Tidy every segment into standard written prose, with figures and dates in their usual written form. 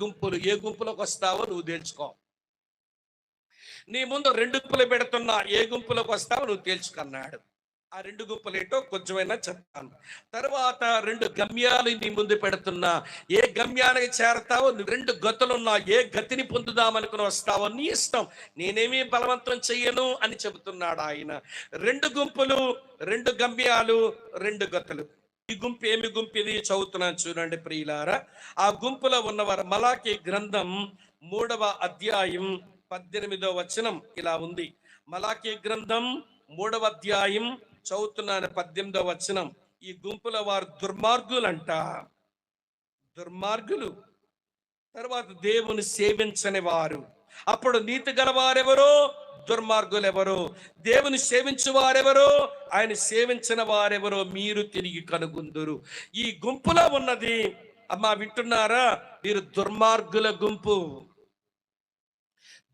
గుంపులు. ఏ గుంపులోకి వస్తావో నువ్వు తేల్చుకో. నీ ముందు 2 గుంపులు పెడుతున్నా, ఏ గుంపులోకి వస్తావో నువ్వు తేల్చుకున్నాడు. ఆ 2 గుంపులు ఏంటో కొంచెమైనా చెప్తాను. తర్వాత 2 గమ్యాలు నీ ముందు పెడుతున్నా, ఏ గమ్యానికి చేరతావో నువ్వు. 2 గతులున్నా, ఏ గతిని పొందుదామనుకుని వస్తావో నీ ఇష్టం, నేనేమీ బలవంతం చెయ్యను అని చెబుతున్నాడు ఆయన. 2 గుంపులు, 2 గమ్యాలు, 2 గతులు. ఈ గుంపు ఏమి గుంపు ఇది? చదువుతున్నాను చూడండి ప్రియులారా. ఆ గుంపులో ఉన్నవారు మలాకి గ్రంథం 3వ అధ్యాయం 18వ వచనం ఇలా ఉంది. మలాకి గ్రంథం 3వ అధ్యాయం చదువుతున్నాను 18వ వచనం. ఈ గుంపుల వారు దుర్మార్గులంట, దుర్మార్గులు. తర్వాత దేవుని సేవించని వారు. అప్పుడు నీతి గలవారెవరో, దుర్మార్గులు ఎవరో. దేవుని సేవించు వారెవరో, ఆయన సేవించిన వారెవరో మీరు తిరిగి కనుగొందురు. ఈ గుంపులో ఉన్నది అమ్మా, వింటున్నారా? మీరు దుర్మార్గుల గుంపు.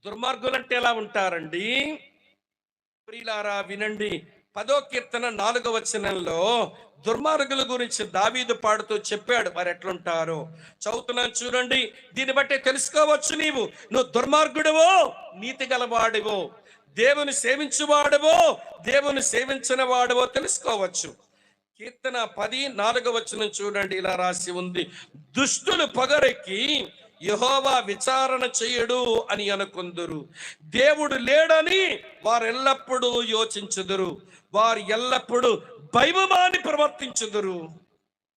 దుర్మార్గులు అంటే ఎలా ఉంటారండి ప్రియులారా? వినండి. 10వ కీర్తన 4వ వచనంలో దుర్మార్గుల గురించి దావీదు పాడుతూ చెప్పాడు. మరి ఎట్లుంటారో చదువుతున్నాను చూడండి. దీన్ని బట్టి తెలుసుకోవచ్చు నువ్వు దుర్మార్గుడివో, నీతి గలవాడివో, దేవుని సేవించువాడివో, దేవుని సేవించిన వాడివో తెలుసుకోవచ్చు. కీర్తన 10:4వ వచనం చూడండి, ఇలా రాసి ఉంది. దుష్టులు పొగరెక్కి యెహోవా విచారణ చేయడు అని అనుకుందురు. దేవుడు లేడని వారు ఎల్లప్పుడూ యోచించుదురు. వారు ఎల్లప్పుడూ భయమాని ప్రవర్తించుదురు.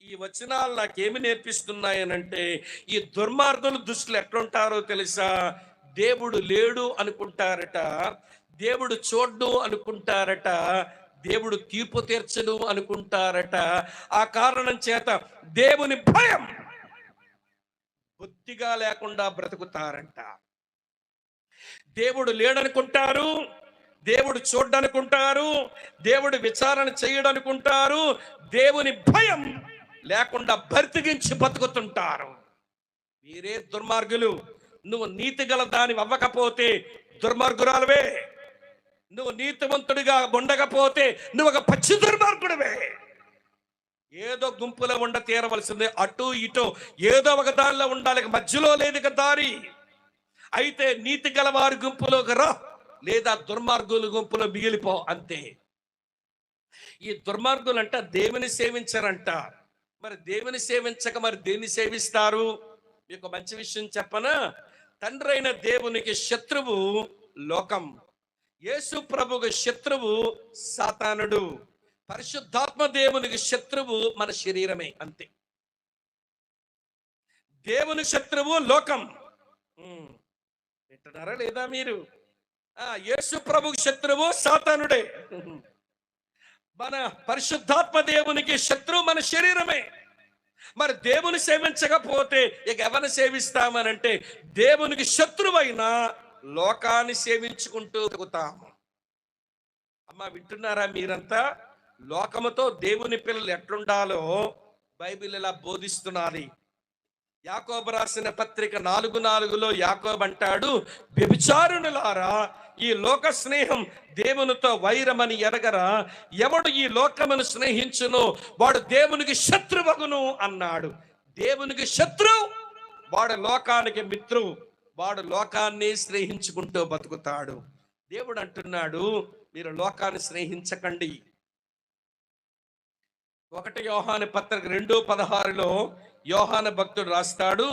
ఈ వచనాలు నాకేమి నేర్పిస్తున్నాయనంటే, ఈ దుర్మార్గులు దుష్టులు ఎట్లుంటారో తెలుసా? దేవుడు లేడు అనుకుంటారట, దేవుడు చూడ్డు అనుకుంటారట, దేవుడు తీర్పు తీర్చడు అనుకుంటారట. ఆ కారణం చేత దేవుని భయం బుద్ధిగా లేకుండా బ్రతుకుతారంట. దేవుడు లేడనుకుంటారు, దేవుడు చూడనుకుంటారు, దేవుడు విచారణ చేయడనుకుంటారు, దేవుని భయం లేకుండా బ్రతికించి బతుకుతుంటారు. మీరే దుర్మార్గులు. నువ్వు నీతి గల దాని అవ్వకపోతే దుర్మార్గురాలువే. నువ్వు నీతివంతుడిగా ఉండకపోతే నువ్వు ఒక పచ్చి దుర్మార్గుడివే. ఏదో గుంపులో ఉండ తీరవలసిందే. అటు ఇటు ఏదో ఒక దానిలో ఉండాలి, మధ్యలో లేదు దారి. అయితే నీతి గల వారి గుంపులోకి రా, లేదా దుర్మార్గుల గుంపులో మిగిలిపో, అంతే. ఈ దుర్మార్గులు అంట దేవుని సేవించరంట. మరి దేవుని సేవించక మరి దేన్ని సేవిస్తారు? మీకు మంచి విషయం చెప్పనా? తండ్రి అయిన దేవునికి శత్రువు లోకం, యేసు ప్రభువుకి శత్రువు సాతానుడు, పరిశుద్ధాత్మ దేవునికి శత్రువు మన శరీరమే, అంతే. దేవుని శత్రువు లోకం. వింటున్నారా లేదా మీరు? యేసు ప్రభువుకి శత్రువు సాతానుడే. మన పరిశుద్ధాత్మ దేవునికి శత్రువు మన శరీరమే. మరి దేవుని సేవించకపోతే ఇక ఎవరిని సేవిస్తామనంటే, దేవునికి శత్రువైన లోకాన్ని సేవించుకుంటూ తిరుగుతాము. అమ్మా, వింటున్నారా మీరంతా? లోకముతో దేవుని పిల్లలు ఎట్లుండాలో బైబిల్ ఇలా బోధిస్తున్నది. యాకోబు రాసిన పత్రిక 4:4లో యాకోబు అంటాడు, వ్యభిచారునులారా, ఈ లోక స్నేహం దేవునితో వైరమని ఎరగరా? ఎవడు ఈ లోకమును స్నేహించునో వాడు దేవునికి శత్రువగును అన్నాడు. దేవునికి శత్రువు వాడు లోకానికి మిత్రువు. వాడు లోకాన్ని స్నేహించుకుంటూ బతుకుతాడు. దేవుడు అంటున్నాడు, మీరు లోకాన్ని స్నేహించకండి. 1 యోహాను పత్రిక 2:16లో యోహాను భక్తుడు రాస్తాడు,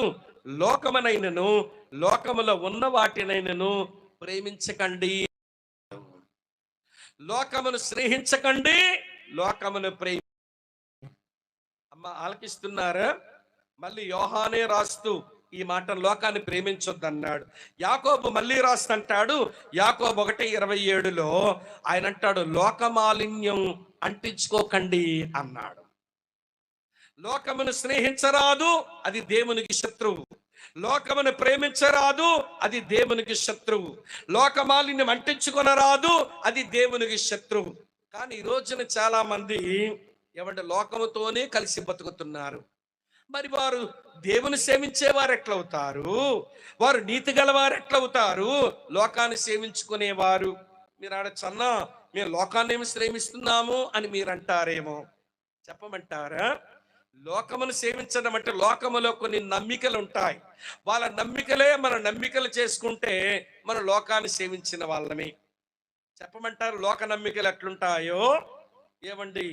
లోకమునైనను లోకములో ఉన్న వాటినైనను ప్రేమించకండి. లోకమును స్నేహించకండి, లోకమును అమ్మ ఆలకిస్తున్నారా? మళ్ళీ యోహానే రాస్తూ ఈ మాట, లోకాన్ని ప్రేమించొద్దన్నాడు. యాకోబు మళ్ళీ రాస్తంటాడు, యాకోబు 1:27లో ఆయన అంటాడు, లోకమాలిన్యం అంటించుకోకండి అన్నాడు. లోకమును స్నేహించరాదు, అది దేవునికి శత్రువు. లోకమును ప్రేమించరాదు, అది దేవునికి శత్రువు. లోకమాలిన్యం అంటించుకొనరాదు, అది దేవునికి శత్రువు. కానీ ఈ రోజున చాలా మంది ఎవరి లోకముతోనే కలిసి బతుకుతున్నారు. మరి వారు దేవుని సేవించేవారు ఎట్లవుతారు? వారు నీతి గలవారు ఎట్లవుతారు? లోకాన్ని సేవించుకునేవారు. మీరు ఆడచ్చన్నా, మేము లోకాన్ని ఏమి శ్రేమిస్తున్నాము అని మీరు అంటారేమో. చెప్పమంటారా? లోకమును సేవించడం అంటే లోకములో కొన్ని నమ్మికలు ఉంటాయి. వాళ్ళ నమ్మికలే మన నమ్మికలు చేసుకుంటే మన లోకాన్ని సేవించిన వాళ్ళమే. చెప్పమంటారు లోక నమ్మికలు ఎట్లుంటాయో? ఏమండి,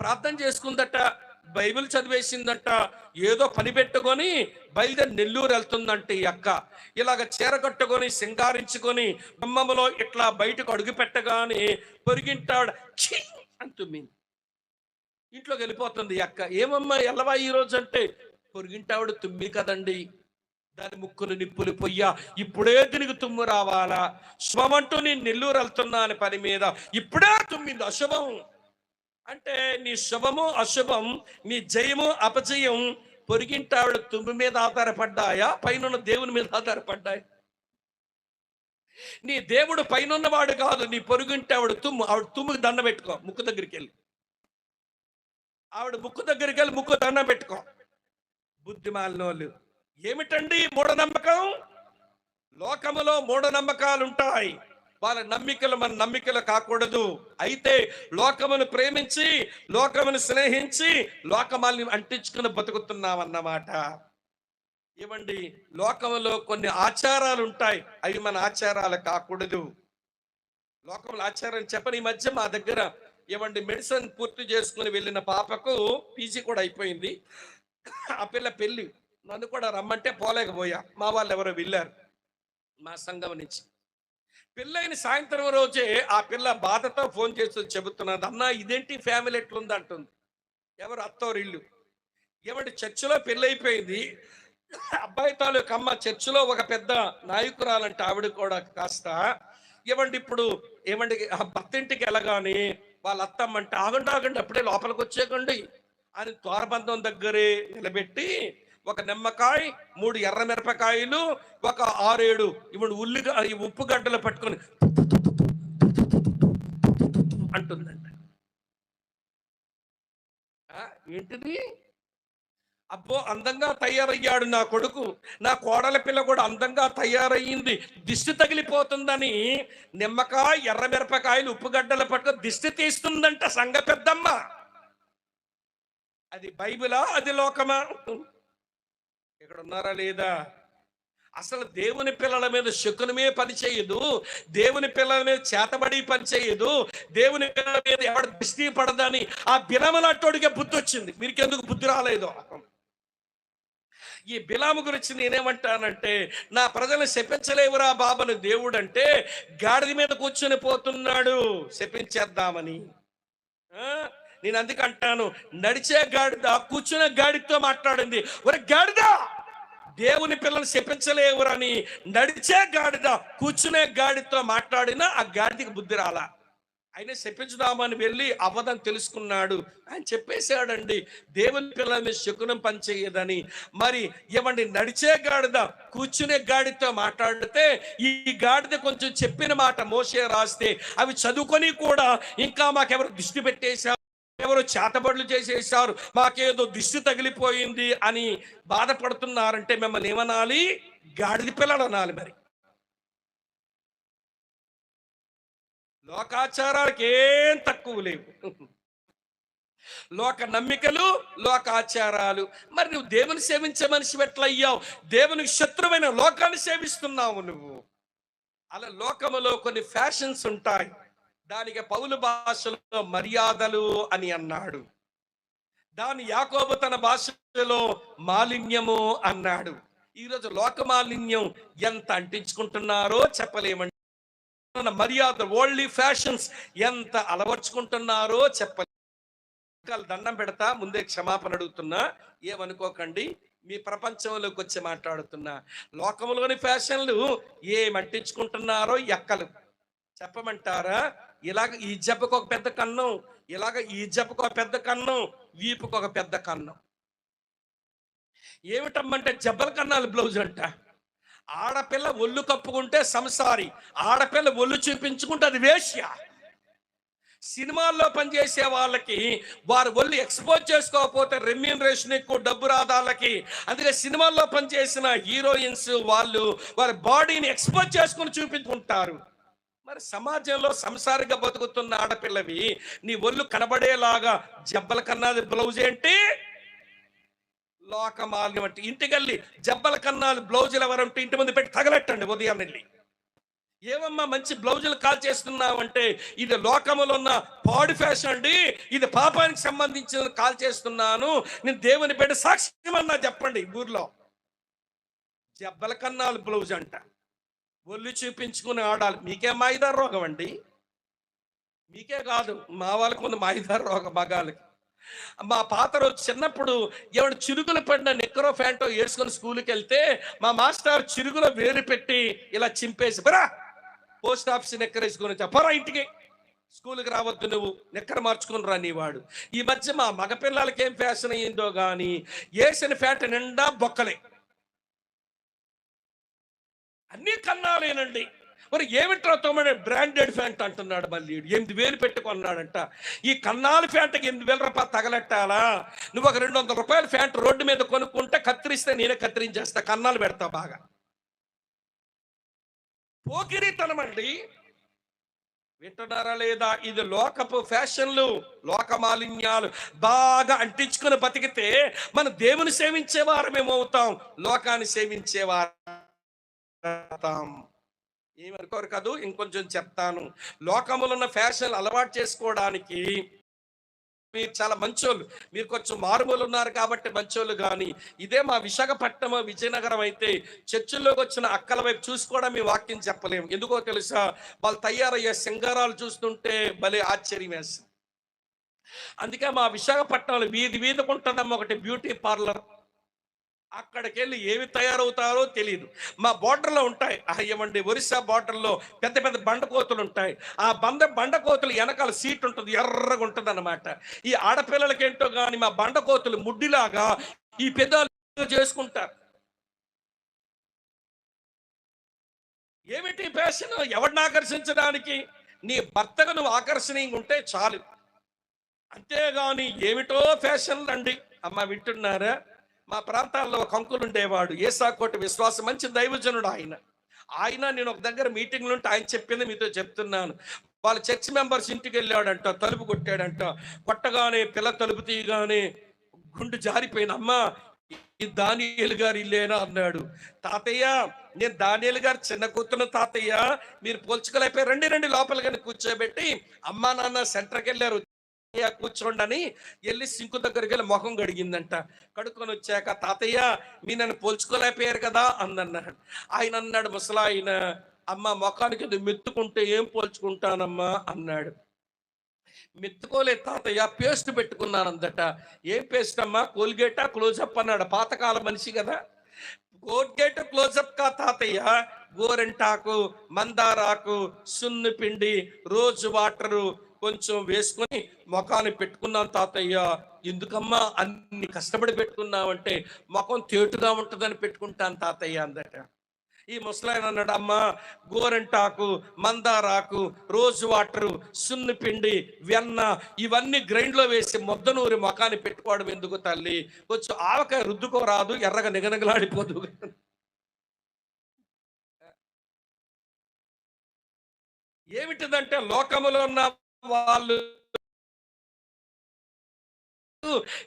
ప్రార్థన చేసుకుందట, బైబిల్ చదివేసిందట, ఏదో పని పెట్టుకొని బయలుదేరి నెల్లూరు వెళ్తుందంటే ఈ అక్క ఇలాగ చీర కట్టుకొని సింగారించుకొని బొమ్మలో ఇట్లా బయటకు అడుగు పెట్టగానే పొరిగింటాడు ఛీ అంటుంది. ఇంట్లోకి వెళ్ళిపోతుంది ఈ అక్క. ఏమమ్మా ఎల్లవా ఈరోజు అంటే, పొరిగింటావిడ తుమ్మి కదండి, దాని ముక్కులు నిప్పులు పొయ్యా, ఇప్పుడే దీనికి తుమ్ము రావాలా, శుభమంటూ నేను నెల్లూరు వెళ్తున్నా అని పని మీద ఇప్పుడే తుమ్మింది, అశుభం అంటే. నీ శుభము అశుభం, నీ జయము అపజయం పొరిగింటావిడ తుమ్ము మీద ఆధారపడ్డాయా, పైన దేవుని మీద ఆధారపడ్డాయి? నీ దేవుడు పైనన్నవాడు కాదు, నీ పొరుగింటావిడ తుమ్ము. ఆవిడ తుమ్ముకి దండ పెట్టుకో, ముక్కు దగ్గరికి వెళ్ళి ఆవిడ ముక్కు దగ్గరికి వెళ్ళి ముక్కు దండం పెట్టుకో. బుద్ధిమాలినోళ్ళు. ఏమిటండి మూఢనమ్మకం? లోకములో మూఢనమ్మకాలు ఉంటాయి. వాళ్ళ నమ్మికలు మన నమ్మికలు కాకూడదు. అయితే లోకమును ప్రేమించి లోకమును స్నేహించి లోకమాల్ని అంటించుకుని బతుకుతున్నామన్నమాట. ఏమండి, లోకములో కొన్ని ఆచారాలు ఉంటాయి, అవి మన ఆచారాలు కాకూడదు. లోకముల ఆచారం చెప్పని ఈ మధ్య మా దగ్గర ఏమండి మెడిసిన్ పూర్తి చేసుకుని వెళ్ళిన పాపకు పీజీ కూడా అయిపోయింది. ఆ పిల్ల పెళ్ళి, నన్ను కూడా రమ్మంటే పోలేకపోయా. మా వాళ్ళు ఎవరో వెళ్ళారు మా సంఘం నుంచి. పెళ్ళైన సాయంత్రం రోజే ఆ పిల్ల బాధతో ఫోన్ చేసి చెబుతున్నది, అన్న ఇదేంటి ఫ్యామిలీ ఎట్లుంది అంటుంది. ఎవరు అత్తోరిల్లు. ఏమంటే చర్చిలో పెళ్ళి అయిపోయింది. అబ్బాయి తాలూకు అమ్మ చర్చిలో ఒక పెద్ద నాయకురాలంటే ఆవిడ కూడా కాస్త ఏమండి ఇప్పుడు ఏమండి భర్తింటికి వెళ్ళగానే వాళ్ళ అత్తమ్మంటే ఆగండి అప్పుడే లోపలికి వచ్చేకండి అని ద్వారబంధం దగ్గరే నిలబెట్టి ఒక నిమ్మకాయ, 3 ఎర్ర మిరపకాయలు, ఒక 6-7 ఇప్పుడు ఉప్పు గడ్డలు పట్టుకొని అంటుందంట. ఏంటిది? అబ్బో అందంగా తయారయ్యాడు నా కొడుకు, నా కోడల పిల్ల కూడా అందంగా తయారయ్యింది, దిష్టి తగిలిపోతుందని నిమ్మకాయ, ఎర్ర మిరపకాయలు, ఉప్పుగడ్డలు పట్టుకొని దిష్టి తీస్తుందంట సంఘ పెద్దమ్మ. అది బైబిలా, అది లోకమా? ఇక్కడ ఉన్నారా లేదా? అసలు దేవుని పిల్లల మీద శకునమే పని చేయదు, దేవుని పిల్లల మీద చేతబడి పని చేయదు, దేవుని పిల్లల మీద ఎవడ దిష్టి పడదని ఆ బిలమలాటోడిగా బుద్ధి వచ్చింది. మీకెందుకు బుద్ధి రాలేదు? ఈ బిలాము గురించి నేనేమంటానంటే, నా ప్రజలను శపించలేవురా బాబను దేవుడు అంటే గాడిద మీద కూర్చొని పోతున్నాడు శపించేద్దామని. నేను అందుకు అంటాను, నడిచే గాడిద కూర్చునే గాడితో మాట్లాడింది. ఒరే గాడిద, దేవుని పిల్లలు శపించలేవురని నడిచే గాడిద కూర్చునే గాడితో మాట్లాడినా ఆ గాడిదకి బుద్ధి రాలా. ఆయన శపించుదామని వెళ్ళి అవ్వదని తెలుసుకున్నాడు. ఆయన చెప్పేశాడండి, దేవుని పిల్లల మీద శకునం పనిచేయదని. మరి ఏమండి, నడిచే గాడిద కూర్చునే గాడితో మాట్లాడితే ఈ గాడిద కొంచెం చెప్పిన మాట మోషే రాస్తే అవి చదువుకొని కూడా ఇంకా మాకెవరు దిష్టి పెట్టేశారు, ఎవరు చేతబడులు చేసేసారు, మాకేదో దిష్టి తగిలిపోయింది అని బాధపడుతున్నారంటే మిమ్మల్ని ఏమనాలి? గాడిద పిల్లలు అనాలి. మరి లోకాచారాలకు ఏం తక్కువ లేవు. లోక నమ్మికలు, లోకాచారాలు. మరి నువ్వు దేవుని సేవించే మనిషి ఎట్లయ్యావు? దేవునికి శత్రువైన లోకాన్ని సేవిస్తున్నావు నువ్వు. అలా లోకములో కొన్ని ఫ్యాషన్స్ ఉంటాయి. దానికి పౌలు భాషలో మర్యాదలు అని అన్నాడు, దాని యాకోబు తన భాషలో మాలిన్యము అన్నాడు. ఈరోజు లోక మాలిన్యం ఎంత అంటించుకుంటున్నారో చెప్పలేమండి. మర్యాద, వరల్డ్లీ ఫ్యాషన్స్ ఎంత అలవర్చుకుంటున్నారో చెప్పలేము. దండం పెడతా, ముందే క్షమాపణ అడుగుతున్నా, ఏమనుకోకండి. మీ ప్రపంచంలోకి వచ్చి మాట్లాడుతున్నా. లోకంలోని ఫ్యాషన్లు ఏమంటించుకుంటున్నారో ఎక్కలు చెప్పమంటారా? ఇలాగ ఈ జబ్బకు ఒక పెద్ద కన్నం, ఇలాగ ఈ జబ్బకు ఒక పెద్ద కన్నం, వీపుకు ఒక పెద్ద కన్నం. ఏమిటమ్మంటే జబ్బల కన్నాలు బ్లౌజ్ అంట. ఆడపిల్ల ఒళ్ళు కప్పుకుంటే సంసారి, ఆడపిల్ల ఒళ్ళు చూపించుకుంటే అది వేశ్య. సినిమాల్లో పనిచేసే వాళ్ళకి వారు ఒళ్ళు ఎక్స్పోజ్ చేసుకోకపోతే రెమ్యూనరేషన్ ఎక్కువ, డబ్బు రాదాలకి. అందుకే సినిమాల్లో పనిచేసిన హీరోయిన్స్ వాళ్ళు వారి బాడీని ఎక్స్పోజ్ చేసుకుని చూపించుకుంటారు. మరి సమాజంలో సంసారిగా బతుకుతున్న ఆడపిల్లవి నీ ఒళ్ళు కనబడేలాగా జబ్బల కన్నా బ్లౌజ్ ఏంటి? లోకమాల్యం అంటే ఇంటికెళ్ళి జబ్బల కన్నాలు బ్లౌజులు ఎవరంటే ఇంటి ముందు పెట్టి తగలెట్టండి ఉదయం వెళ్ళి. ఏమమ్మా మంచి బ్లౌజులు కాల్ చేస్తున్నావంటే ఇది లోకములో ఉన్న పాడు ఫ్యాషన్ అండి, ఇది పాపానికి సంబంధించిన కాల్ చేస్తున్నాను, నేను దేవుని బిడ్డ సాక్ష్యమన్నా చెప్పండి. ఊర్లో జబ్బల కన్నాలు బ్లౌజ్ అంట, ఒళ్ళు చూపించుకుని ఆడాలి. మీకే మాయిదారు రోగం అండి, మీకే కాదు మా వాళ్ళకు ఉంది మాయిదారు రోగం మగాళ్ళకి. మా పాత రోజు చిన్నప్పుడు ఎవడు చిరుగులు పడిన నిక్కరో ఫ్యాంటో వేసుకొని స్కూల్కి వెళ్తే మా మాస్టర్ చిరుగులో వేరు పెట్టి ఇలా చింపేసి బరా పోస్ట్ ఆఫీస్ నిక్కర వేసుకొని చెప్పరా ఇంటికి, స్కూల్కి రావద్దు, నువ్వు నిక్కర మార్చుకుని రా నీవాడు. ఈ మధ్య మా మగపిల్లలకి ఏం ఫ్యాషన్ అయ్యిందో కానీ వేసిన ఫ్యాంట్ నిండా బొక్కలే, అన్నీ కన్నాలేనండి. మరి ఏమిట్రా తోమని బ్రాండెడ్ ఫ్యాంట్ అంటున్నాడు. మళ్ళీ 8,000 పెట్టుకున్నాడంట. ఈ కన్నాల ఫ్యాంట్కి 8,000 రూపాయలు తగలెట్టాలా? నువ్వు ఒక 200 రూపాయల ఫ్యాంట్ రోడ్డు మీద కొనుక్కుంటే కత్తిరిస్తే నేనే కత్తిరించేస్తా, కన్నాలు పెడతా. బాగా పోకిరితనం అండి. వింటున్నారా లేదా? ఇది లోకపు ఫ్యాషన్లు, లోక మాలిన్యాలు బాగా అంటించుకుని బతికితే మన దేవుని సేవించేవారు మేమవుతాం, లోకాన్ని సేవించేవారు ఏమనుకోరు కాదు. ఇంకొంచెం చెప్తాను. లోకములో ఉన్న ఫ్యాషన్ అలవాటు చేసుకోవడానికి మీరు చాలా మంచోళ్ళు, మీరు కొంచెం మారుమూలు ఉన్నారు కాబట్టి మంచోళ్ళు. కానీ ఇదే మా విశాఖపట్నం విజయనగరం అయితే చర్చిల్లోకి వచ్చిన అక్కల వైపు చూసి కూడా మీ వాక్యం చెప్పలేము. ఎందుకో తెలుసా? వాళ్ళు తయారయ్యే సింగారాలు చూస్తుంటే భలే ఆశ్చర్యం వేస్తుంది. అందుకే మా విశాఖపట్నంలో వీధి వీధికి ఉంటుందమ్మ ఒకటి బ్యూటీ పార్లర్. అక్కడికి వెళ్ళి ఏమి తయారవుతారో తెలియదు. మా బోర్డర్లో ఉంటాయి ఏమండి, ఒరిస్సా బోర్డర్లో పెద్ద పెద్ద బండకోతులు ఉంటాయి. ఆ బండకోతులు వెనకాల సీట్ ఉంటుంది, ఎర్రగా ఉంటుంది అన్నమాట. ఈ ఆడపిల్లలకి ఏంటో కానీ మా బండకోతులు ముడ్డిలాగా ఈ పెదాలు చేసుకుంటారు. ఏమిటి ఫ్యాషన్? ఎవరిని ఆకర్షించడానికి? నీ భర్తకు నువ్వు ఆకర్షణీయంగా ఉంటే చాలు, అంతేగాని ఏమిటో ఫ్యాషన్లు అండి. అమ్మ వింటున్నారా? మా ప్రాంతాల్లో ఒక అంకులు ఉండేవాడు, ఏసాకోటి విశ్వాసం, మంచి దైవజనుడు ఆయన నేను ఒక దగ్గర మీటింగ్లు ఉంటే ఆయన చెప్పింది మీతో చెప్తున్నాను. వాళ్ళ చర్చ్ మెంబర్స్ ఇంటికి వెళ్ళాడంట, తలుపు కొట్టాడంట. కొట్టగానే పిల్ల తలుపు తీయగానే గుండు జారిపోయిన, అమ్మ ఈ దానియేలు గారు ఇల్లేనా అన్నాడు. తాతయ్య నేను దానియేలు గారు చిన్న కూతురు తాతయ్య, మీరు పోల్చుకోలేకపోయి రండి రండి లోపల కానీ కూర్చోబెట్టి అమ్మా నాన్న సెంటర్కి వెళ్ళారు కూర్చోండి అని వెళ్ళి సింకు దగ్గరికి వెళ్ళి ముఖం కడిగిందంట. కడుక్కొని వచ్చాక తాతయ్య మీ నన్ను పోల్చుకోలేకపోయారు కదా అందన్నాడు. ఆయన అన్నాడు ముసలాయన, అమ్మ ముఖానికి అది మెత్తుకుంటే ఏం పోల్చుకుంటానమ్మా అన్నాడు. మెత్తుకోలేదు తాతయ్య, పేస్ట్ పెట్టుకున్నానందట. ఏం పేస్ట్ అమ్మా? కోల్గేటా క్లోజప్ అన్నాడు. పాతకాల మనిషి కదా. కోల్గేట్ క్లోజప్ కా తాతయ్య, గోరెంటాకు, మందారాకు, సున్ను పిండి, రోజు వాటరు కొంచెం వేసుకొని ముఖాన్ని పెట్టుకున్నాను తాతయ్య. ఎందుకమ్మా అన్ని కష్టపడి పెట్టుకున్నావంటే ముఖం తేటుగా ఉంటుందని పెట్టుకుంటాను తాతయ్య అందట. ఈ ముసలాయన అన్నాడు, అమ్మ గోరెంటాకు, మందారాకు, రోజు వాటరు, సున్ను పిండి, వెన్న ఇవన్నీ గ్రైండ్లో వేసి ముద్దనూరి ముఖాన్ని పెట్టుకోవడం ఎందుకు తల్లి? కొంచెం ఆవకాయ రుద్దుకోరాదు, ఎర్రగా నిగనగలాడిపోదు. ఏమిటిదంటే లోకములో ఉన్న వాళ్ళు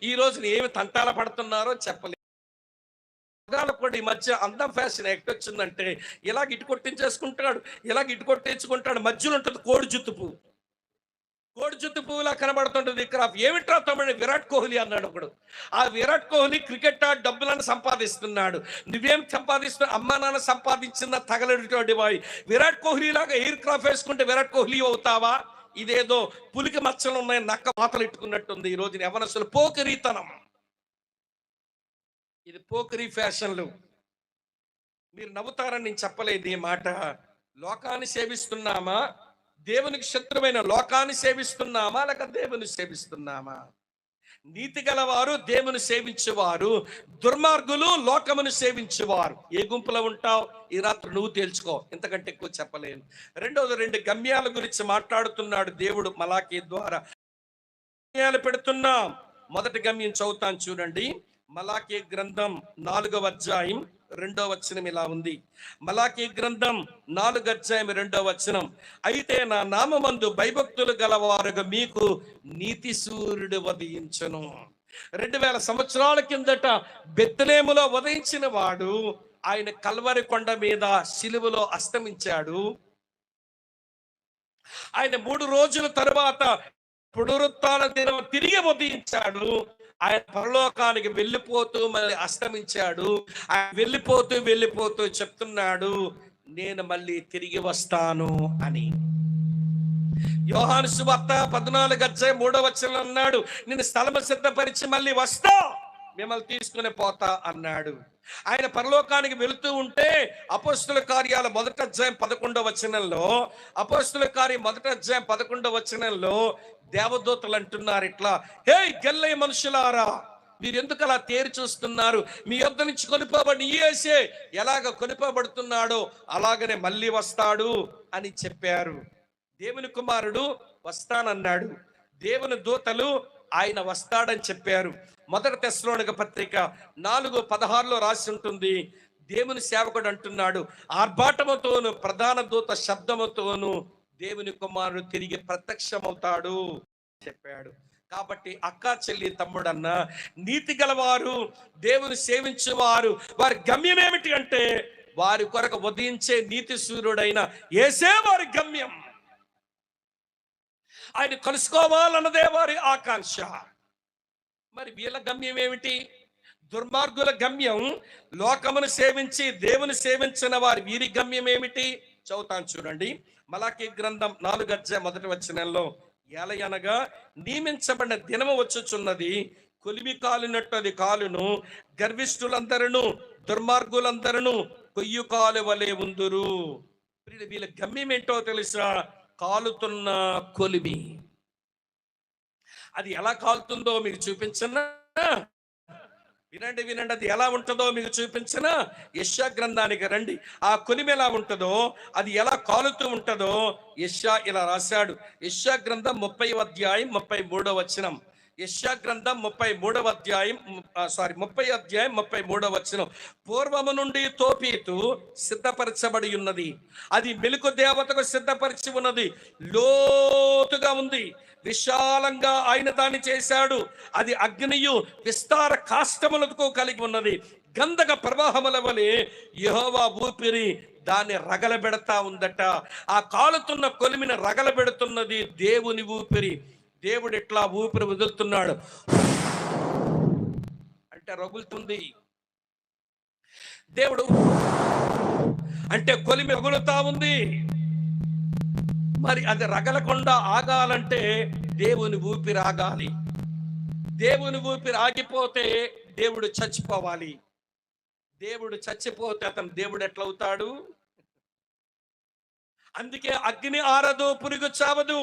ఈ రోజు ఏమి తంటాల పడుతున్నారో చెప్పలేదు. కూడా ఈ మధ్య అందం ఫ్యాషన్ ఎక్కడొచ్చిందంటే ఇలా ఇటు కొట్టించేసుకుంటాడు, ఇలా ఇటు కొట్టించుకుంటాడు. మధ్యలో ఉంటుంది కోడి జుత్తు పువ్వు, కోడి జుత్తు పువ్వులా కనబడుతుంటుంది. ఇక్కడ ఏమిట్రా తమ్ముడు? విరాట్ కోహ్లీ అన్నాడు ఒకడు. ఆ విరాట్ కోహ్లీ క్రికెట్ డబ్బులను సంపాదిస్తున్నాడు. నువ్వేం సంపాదిస్తున్నావు? అమ్మా నాన్న సంపాదించిన తగలటి బాయ్. విరాట్ కోహ్లీ లాగా ఎయిర్ క్రాఫ్ట్ వేసుకుంటే విరాట్ కోహ్లీ అవుతావా? ఇదేదో పులికి మచ్చలు ఉన్నాయి, నక్క మాతలు ఇట్టుకున్నట్టుంది. ఈ రోజు యవ్వనస్తులు పోకిరీతనం, ఇది పోకిరీ ఫ్యాషన్లు. మీరు నవ్వుతారని నేను చెప్పలేదు ఈ మాట. లోకాన్ని సేవిస్తున్నామా? దేవునికి శత్రువైన లోకాన్ని సేవిస్తున్నామా లేక దేవుని సేవిస్తున్నామా? నీతి గలవారు దేవుని సేవించేవారు, దుర్మార్గులు లోకమును సేవించేవారు. ఏ గుంపులో ఉంటావు ఈ రాత్రి నువ్వు తేల్చుకో, ఇంతకంటే ఎక్కువ చెప్పలేను. రెండవది 2 గమ్యాల గురించి మాట్లాడుతున్నాడు దేవుడు మలాకీ ద్వారా. గమ్యాలు పెడుతున్నాం. మొదటి గమ్యం చదువుతాను చూడండి. మలాకీ గ్రంథం 4వ అధ్యాయం 2వ వచనం ఇలా ఉంది. మలాకీ గ్రంథం 4వ అధ్యాయం 2వ వచనం, అయితే నా నామమందు భయభక్తులు గలవారుగా మీకు నీతి సూర్యుడు ఉదయించును. 2000 సంవత్సరాల కిందట బెత్లెహేములో ఉదయించిన వాడు ఆయన కల్వరి కొండ మీద సిలువలో అస్తమించాడు. ఆయన 3 రోజుల తరువాత పునరుత్థాన దినం తిరిగి ఉదయించాడు. ఆయన పరలోకానికి వెళ్ళిపోతూ మళ్ళీ అస్తమించాడు. ఆయన వెళ్ళిపోతూ చెప్తున్నాడు, నేను మళ్ళీ తిరిగి వస్తాను అని. యోహాను సువార్త 14:3 అన్నాడు, నేను స్థలము సిద్ధపరిచి మళ్ళీ వస్తా, మిమ్మల్ని తీసుకుని పోతా అన్నాడు. ఆయన పరలోకానికి వెళుతూ ఉంటే అపోస్తుల కార్యాల 1:11 అపోస్తుల కార్యం 1:11 దేవదూతలు అంటున్నారు ఇట్లా, హే గెల్లయ మనుషులారా, మీరు ఎందుకు అలా తేరి చూస్తున్నారు? మీ యొద్ద నుంచి కొనిపోబడి యేసే ఎలాగ కొనిపోబడుతున్నాడో అలాగనే మళ్ళీ వస్తాడు అని చెప్పారు. దేవుని కుమారుడు వస్తానన్నాడు. దేవుని దూతలు ఆయన వస్తాడని చెప్పారు. 1 తెస్సలోనిక పత్రిక 4:16 రాసి ఉంటుంది, దేవుని సేవకుడు అంటున్నాడు, ఆర్భాటముతోను ప్రధాన దూత శబ్దముతోను దేవుని కుమారుడు తిరిగి ప్రత్యక్షమవుతాడు చెప్పాడు. కాబట్టి అక్క చెల్లి తమ్ముడన్న, నీతి గలవారు, దేవుని సేవించేవారు, వారి గమ్యం ఏమిటి అంటే వారి కొరకు ఉదయించే నీతి సూర్యుడైన యేసే వారి గమ్యం. ఆయన కలుసుకోవాలన్నదే వారి ఆకాంక్ష. మరి వీళ్ళ గమ్యం ఏమిటి? దుర్మార్గుల గమ్యం లోకమును సేవించి దేవుని సేవించిన వారి వీరి గమ్యం ఏమిటి? చదువుతాను చూడండి. మలాకీ గ్రంథం 4:1 ఏలయనగా నియమించబడిన దినము వచ్చుచున్నది, కొలిమి కాలినట్టు అది కాలును, గర్విష్ఠులందరూ దుర్మార్గులందరూ కొయ్యు కాలు వలె ఉందురు. వీళ్ళ గమ్యం ఏంటో తెలుసా? కాలుతున్న కొలిమి. అది ఎలా కాలుతుందో మీకు చూపించనా? వినండి, అది ఎలా ఉంటుందో మీకు చూపించనా? యెషయా గ్రంథానికి రండి. ఆ కొలిమి ఎలా ఉంటుందో, అది ఎలా కాలుతూ ఉంటుందో యెషయా ఇలా రాశాడు. యెషయా గ్రంథం 30:33 యెషయా గ్రంథం 30:33 పూర్వము నుండి తోపీతు సిద్ధపరచబడి ఉన్నది, అది మెలుకు దేవతకు సిద్ధపరిచి ఉన్నది, లోతుగా ఉంది, విశాలంగా ఆయన దాన్ని చేశాడు, అది అగ్నియు విస్తార కాష్టములకు కలిగి ఉన్నది, గంధక ప్రవాహముల వలె యెహోవా ఊపిరి దాన్ని రగలబెడతా ఉందట. ఆ కాలుతున్న కొలిమిని రగలబెడుతున్నది దేవుని ఊపిరి. దేవుడు ఇట్లా ఊపిరి వదులుతున్నాడు అంటే రగులుతుంది. దేవుడు అంటే కొలిమి రగులుతా ఉంది. మరి అది రగలకుండా ఆగాలంటే దేవుని ఊపిరి ఆగాలి. దేవుని ఊపిరి ఆగిపోతే దేవుడు చచ్చిపోవాలి. దేవుడు చచ్చిపోతే అతను దేవుడు ఎట్లవుతాడు? అందుకే అగ్ని ఆరదు, పురుగు చావదు,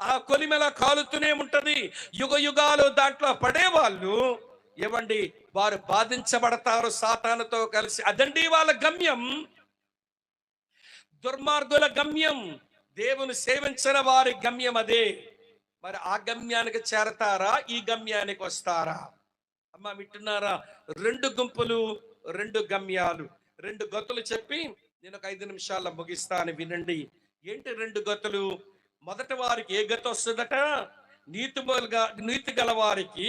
ఆ కొలిమెల కాలుతూనే ఉంటది. యుగ యుగాలు దాంట్లో పడేవాళ్ళు ఏమండి, వారు బాధించబడతారు సాతానుతో కలిసి. అదండి వాళ్ళ గమ్యం. దుర్మార్గుల గమ్యం, దేవుని సేవించిన వారి గమ్యం అదే. మరి ఆ గమ్యానికి చేరతారా? ఈ గమ్యానికి వస్తారా? అమ్మ వింటున్నారా? 2 గుంపులు, 2 గమ్యాలు, 2 గతులు చెప్పి నేను ఒక 5 నిమిషాల్లో ముగిస్తాను. వినండి. ఏంటి 2 గతులు? మొదటి వారికి ఏ గతి వస్తుందట? నీతి గల వారికి,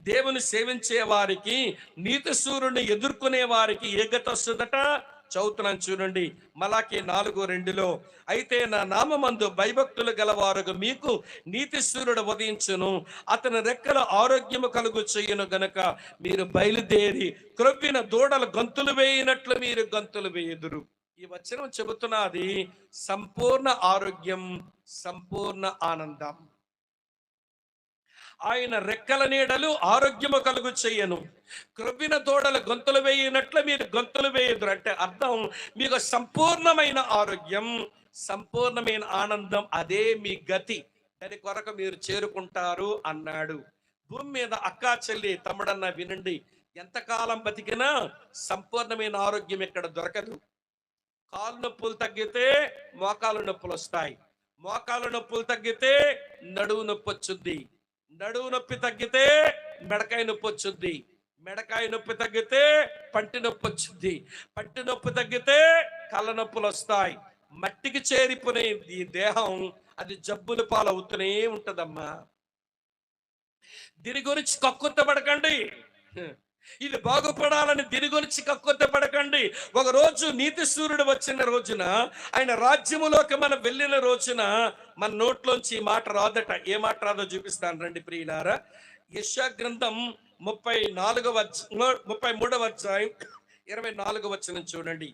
దేవుని సేవించే వారికి, నీతి సూర్యుని ఎదుర్కొనే వారికి ఏ గతి వస్తుందట? చదువుతున్నాను చూడండి. మలాకీ 4:2 అయితే నా నామమందు భయభక్తులు గలవారు మీకు నీతి సూర్యుడు ఉదయించును, అతని రెక్కల ఆరోగ్యము కలుగు చేయును గనుక మీరు బయలుదేరి క్రొవ్విన దూడలు గంతులు వేయినట్లు మీరు గంతులు వేయుదురు. ఈ వచనం చెబుతున్నది సంపూర్ణ ఆరోగ్యం, సంపూర్ణ ఆనందం. ఆయన రెక్కల నీడలు ఆరోగ్యము కలుగు చేయను, క్రొవ్విన దూడలు గొంతులు వేయినట్లు మీరు గొంతులు వేయుదురు. అంటే అర్థం, మీకు సంపూర్ణమైన ఆరోగ్యం, సంపూర్ణమైన ఆనందం, అదే మీ గతి. దాని కొరకు మీరు చేరుకుంటారు అన్నాడు. భూమి మీద అక్కా చెల్లి తమ్ముడన్న వినండి, ఎంతకాలం బతికినా సంపూర్ణమైన ఆరోగ్యం ఇక్కడ దొరకదు. కాలు నొప్పులు తగ్గితే మోకాలు నొప్పులు వస్తాయి, మోకాలు నొప్పులు తగ్గితే నడువు నొప్పి వచ్చుద్ది, నడువు నొప్పి తగ్గితే మెడకాయ నొప్పి వచ్చుద్ది, మెడకాయ నొప్పి తగ్గితే పంటి నొప్పి వచ్చుద్ది, పంటి నొప్పి తగ్గితే కళ్ళ నొప్పులు వస్తాయి. మట్టికి చేరిపోయిన ఈ దేహం అది జబ్బుల పాలవుతూనే ఉంటదమ్మా. దీని గురించి కక్కుర్తపడకండి. ఇది బాగుపడాలని దీని గురించి కక్కుర్తపడకండి. ఒక రోజు నీతి సూర్యుడు వచ్చిన రోజున, ఆయన రాజ్యములోకి మనం వెళ్ళిన రోజున మన నోట్లోంచి ఈ మాట రాదట. ఏ మాట రాదో చూపిస్తాను రండి ప్రియులారా. యెషయా గ్రంథం 33వ అధ్యాయం 24వ వచనం చూడండి.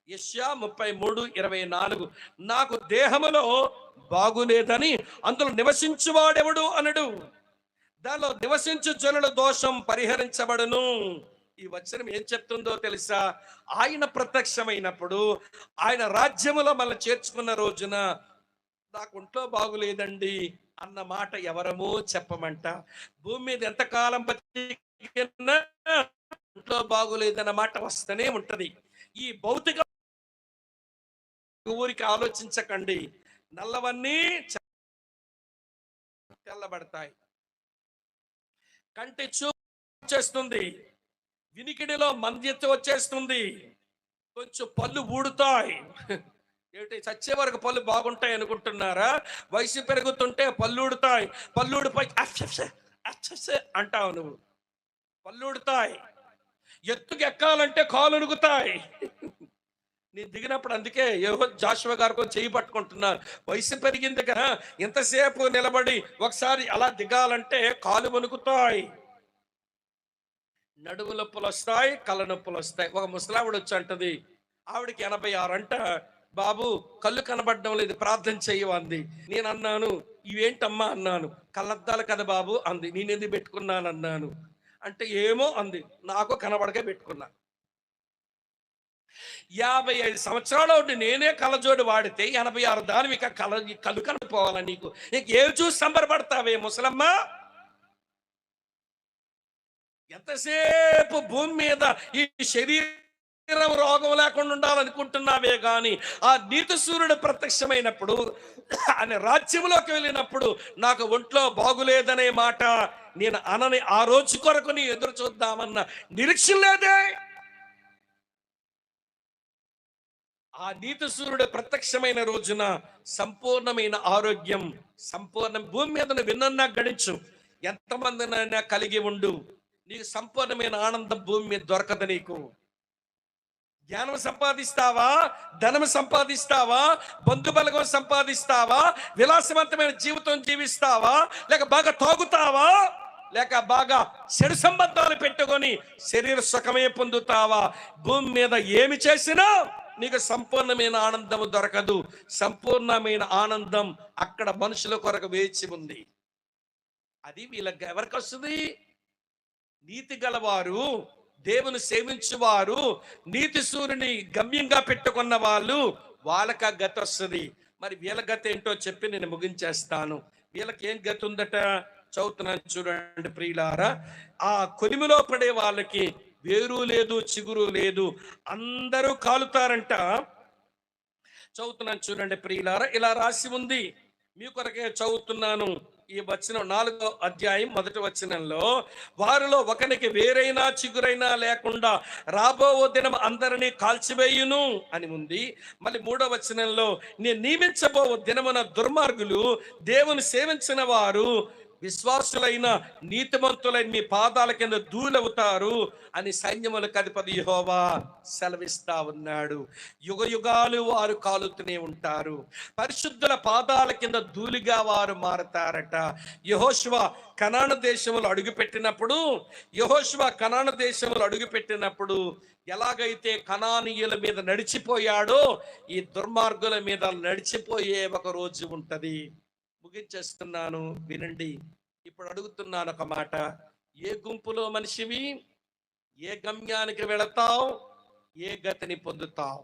యెషయా 33:24. నాకు దేహములో బాగులేదని అందులో నివసించువాడెవడు అనడు, దానిలో నివసించు జనుల దోషం పరిహరించబడును. ఈ వచనం ఏం చెప్తుందో తెలుసా? ఆయన ప్రత్యక్షమైనప్పుడు, ఆయన రాజ్యములో మనం చేర్చుకున్న రోజున నాకు ఒంట్లో బాగులేదండి అన్న మాట ఎవరమో చెప్పమంట. భూమి మీద ఎంతకాలం బతికినా ఒంట్లో బాగులేదన్న మాట వస్తూనే ఉంటది. ఈ భౌతిక ఊరికి ఆలోచించకండి. నల్లవన్నీ తెల్లబడతాయి. కంటి చూపు వచ్చేస్తుంది, వినికిడిలో మంద్యత వచ్చేస్తుంది, కొంచెం పళ్ళు ఊడుతాయి. ఏంటి చచ్చే వరకు పళ్ళు బాగుంటాయి అనుకుంటున్నారా? వయసు పెరుగుతుంటే పళ్ళు ఊడుతాయి. పళ్ళు ఊడిపోయి అంటావు నువ్వు. పళ్ళు ఊడుతాయి. ఎత్తుకు ఎక్కాలంటే కాలు ఉడుగుతాయి. నేను దిగినప్పుడు అందుకే జాషువా గారు చేయి పట్టుకుంటున్నాను. వయసు పెరిగింది కదా, ఎంతసేపు నిలబడి ఒకసారి అలా దిగాలంటే కాలు వణుకుతాయి, నడుము నొప్పులు వస్తాయి, కళ్ళ నొప్పులు వస్తాయి. ఒక ముసలావిడ వచ్చి అంటది, ఆవిడకి 86 అంట. బాబు కళ్ళు కనబడడం లేదు, ప్రార్థన చేయవంది. నేను అన్నాను, ఇవేంటమ్మా అన్నాను. కళ్ళద్దాలు కదా బాబు అంది. నేను ఎందుకు పెట్టుకున్నాను అన్నాను. అంటే ఏమో అంది. నాకు కనబడకే పెట్టుకున్నా. 55 సంవత్సరాలు నేనే కళ్ళజోడు వాడితే 86 దాని ఇక కళ్ళు కనిపోవాలా నీకు? నీకు ఏం చూసి సంబరపడతావే ముసలమ్మ? ఎంతసేపు భూమి మీద ఈ శరీరం రోగం లేకుండా ఉండాలనుకుంటున్నావే గాని, ఆ నీతి సూర్యుడు ప్రత్యక్షమైనప్పుడు, ఆయన రాజ్యంలోకి వెళ్ళినప్పుడు నాకు ఒంట్లో బాగులేదనే మాట నేను అనని ఆ రోజు కొరకు నీ ఎదురు చూద్దామన్న నిరీక్షణ లేదే. ఆ నీతి సూర్యుడు ప్రత్యక్షమైన రోజున సంపూర్ణమైన ఆరోగ్యం, భూమి మీద విన్నన్నా గడించు, ఎంతమందినైనా కలిగి ఉండు, నీకు సంపూర్ణమైన ఆనందం భూమి మీద దొరకదు. నీకు జ్ఞానం సంపాదిస్తావా, ధనం సంపాదిస్తావా, బంధుబలగం సంపాదిస్తావా, విలాసవంతమైన జీవితం జీవిస్తావా, లేక బాగా తాగుతావా, లేక బాగా చెడు సంబంధాలు పెట్టుకొని శరీర సుఖమే పొందుతావా? భూమి మీద ఏమి చేసినా నీకు సంపూర్ణమైన ఆనందం దొరకదు. సంపూర్ణమైన ఆనందం అక్కడ మనుషుల కొరకు వేచి ఉంది. అది వీళ్ళకి ఎవరికి వస్తుంది? నీతి గలవారు, దేవుని సేవించువారు, నీతి సూర్యుని గమ్యంగా పెట్టుకున్న వాళ్ళు, వాళ్ళకి ఆ గతి వస్తుంది. మరి వీళ్ళ గతి ఏంటో చెప్పి నేను ముగించేస్తాను. వీళ్ళకి ఏం గతి ఉందట చదువుతున్నాను చూడండి ప్రియులారా. ఆ కొలిమిలో పడే వాళ్ళకి వేరు లేదు, చిగురు లేదు, అందరూ కాలుతారంట. చదువుతున్నాను చూడండి ప్రియులారా. ఇలా రాసి ఉంది, మీ కొరకే చదువుతున్నాను. ఈ వచనం 4వ అధ్యాయం 1వ వచనంలో, వారిలో ఒకనికి వేరైనా చిగురైనా లేకుండా రాబో దినం అందరినీ కాల్చివేయును అని ఉంది. మళ్ళీ 3వ వచనంలో, నేను నియమించబో దినమున దుర్మార్గులు, దేవుని సేవించిన వారు, విశ్వాసులైన నీతిమంతులైన మీ పాదాల కింద ధూళవుతారు అని సైన్యములకు అధిపతి యెహోవా సెలవిస్తా ఉన్నాడు. యుగ యుగాలు వారు కాలుతూనే ఉంటారు. పరిశుద్ధుల పాదాల కింద ధూళిగా వారు మారతారట. యెహోషువ కనాను దేశములు అడుగుపెట్టినప్పుడు ఎలాగైతే కనానీయుల మీద నడిచిపోయాడో, ఈ దుర్మార్గుల మీద నడిచిపోయే ఒక రోజు ఉంటది. ముగించేస్తున్నాను, వినండి. ఇప్పుడు అడుగుతున్నాను ఒక మాట. ఏ గుంపులో మనిషివి? ఏ గమ్యానికి వెళతావు? ఏ గతిని పొందుతావు?